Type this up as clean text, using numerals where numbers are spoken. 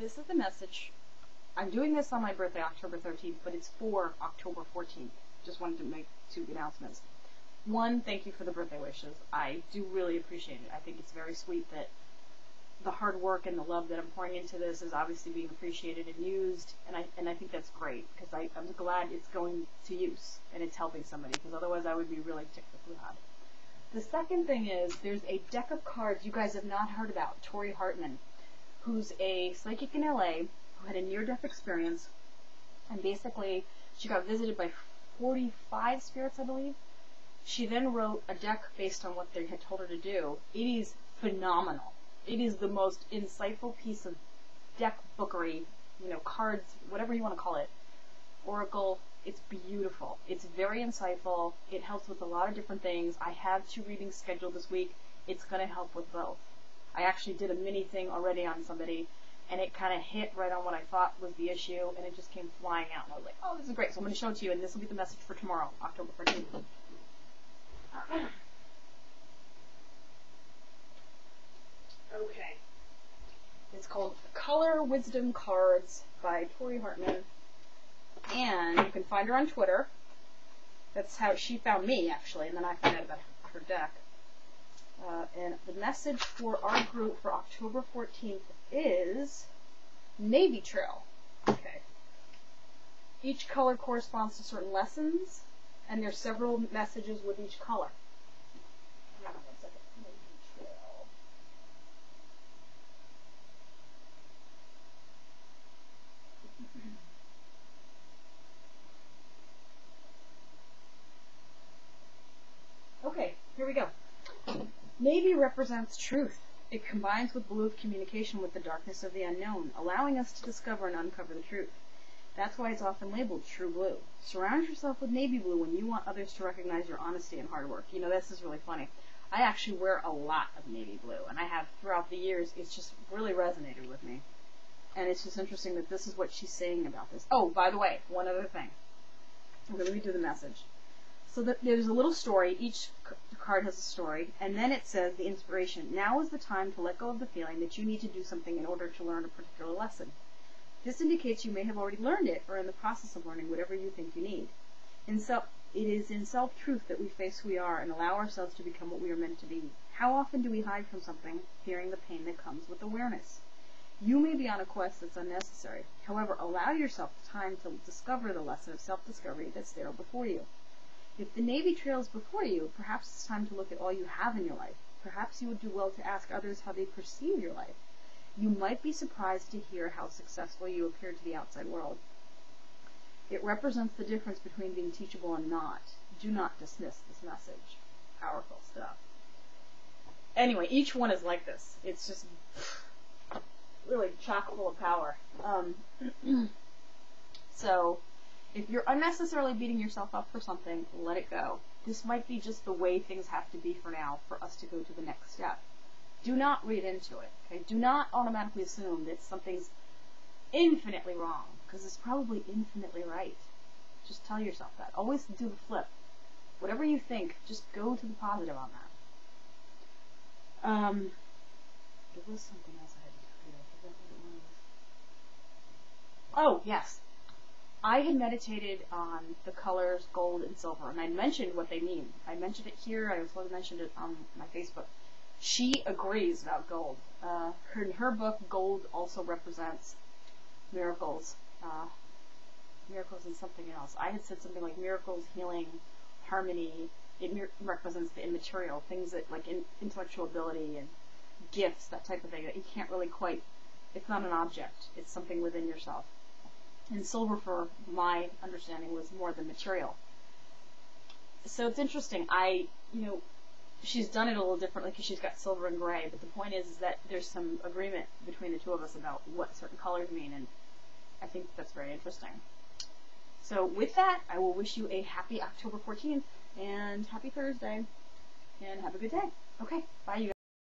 this is the message. I'm doing this on my birthday, October 13th, but it's for October 14th. Just wanted to make 2 announcements. One, thank you for the birthday wishes. I do really appreciate it. I think it's very sweet that the hard work and the love that I'm pouring into this is obviously being appreciated and used, and I think that's great, because I'm glad it's going to use, and it's helping somebody, because otherwise I would be really ticked with God. The second thing is, there's a deck of cards you guys have not heard about, Tori Hartman, who's a psychic in LA, who had a near-death experience, and basically she got visited by 45 spirits, I believe. She then wrote a deck based on what they had told her to do. It is phenomenal. It is the most insightful piece of deck bookery, cards, whatever you want to call it. Oracle, it's beautiful. It's very insightful. It helps with a lot of different things. I have 2 readings scheduled this week. It's going to help with both. I actually did a mini thing already on somebody, and it kind of hit right on what I thought was the issue, and it just came flying out, and I was like, oh, this is great. So I'm going to show it to you, and this will be the message for tomorrow, October 14th. Okay. It's called Color Wisdom Cards by Tori Hartman. And you can find her on Twitter. That's how she found me, actually, and then I found out about her deck. And the message for our group for October 14th is Navy Trail. Okay. Each color corresponds to certain lessons, and there's several messages with each color. Hang on 1 second. Navy Trail. Okay, here we go. Navy represents truth. It combines with blue of communication with the darkness of the unknown, allowing us to discover and uncover the truth. That's why it's often labeled true blue. Surround yourself with navy blue when you want others to recognize your honesty and hard work. This is really funny. I actually wear a lot of navy blue, and I have throughout the years. It's just really resonated with me. And it's just interesting that this is what she's saying about this. Oh, by the way, one other thing. I'm going to read you the message. So there's a little story. Each card has a story, and then it says the inspiration. Now is the time to let go of the feeling that you need to do something in order to learn a particular lesson. This indicates you may have already learned it, or in the process of learning whatever you think you need. It is in self-truth that we face who we are and allow ourselves to become what we are meant to be. How often do we hide from something, fearing the pain that comes with awareness? You may be on a quest that's unnecessary. However, allow yourself time to discover the lesson of self-discovery that's there before you. If the Navy Trail is before you, perhaps it's time to look at all you have in your life. Perhaps you would do well to ask others how they perceive your life. You might be surprised to hear how successful you appear to the outside world. It represents the difference between being teachable and not. Do not dismiss this message. Powerful stuff. Anyway, each one is like this. It's just really chock full of power. So, if you're unnecessarily beating yourself up for something, let it go. This might be just the way things have to be for now for us to go to the next step. Do not read into it. Okay? Do not automatically assume that something's infinitely wrong, because it's probably infinitely right. Just tell yourself that. Always do the flip. Whatever you think, just go to the positive on that. There was something else I had to tell you. I forgot what it was. Oh, yes. I had meditated on the colors gold and silver, and I mentioned what they mean. I mentioned it here. I also mentioned it on my Facebook. She agrees about gold. In her book, gold also represents miracles. Miracles and something else. I had said something like miracles, healing, harmony. It represents the immaterial, things that like intellectual ability and gifts, that type of thing that you can't really quite, it's not an object. It's something within yourself. And silver, for my understanding, was more the material. So it's interesting. She's done it a little differently because she's got silver and gray, but the point is that there's some agreement between the two of us about what certain colors mean, and I think that's very interesting. So with that, I will wish you a happy October 14th, and happy Thursday, and have a good day. Okay, bye you guys.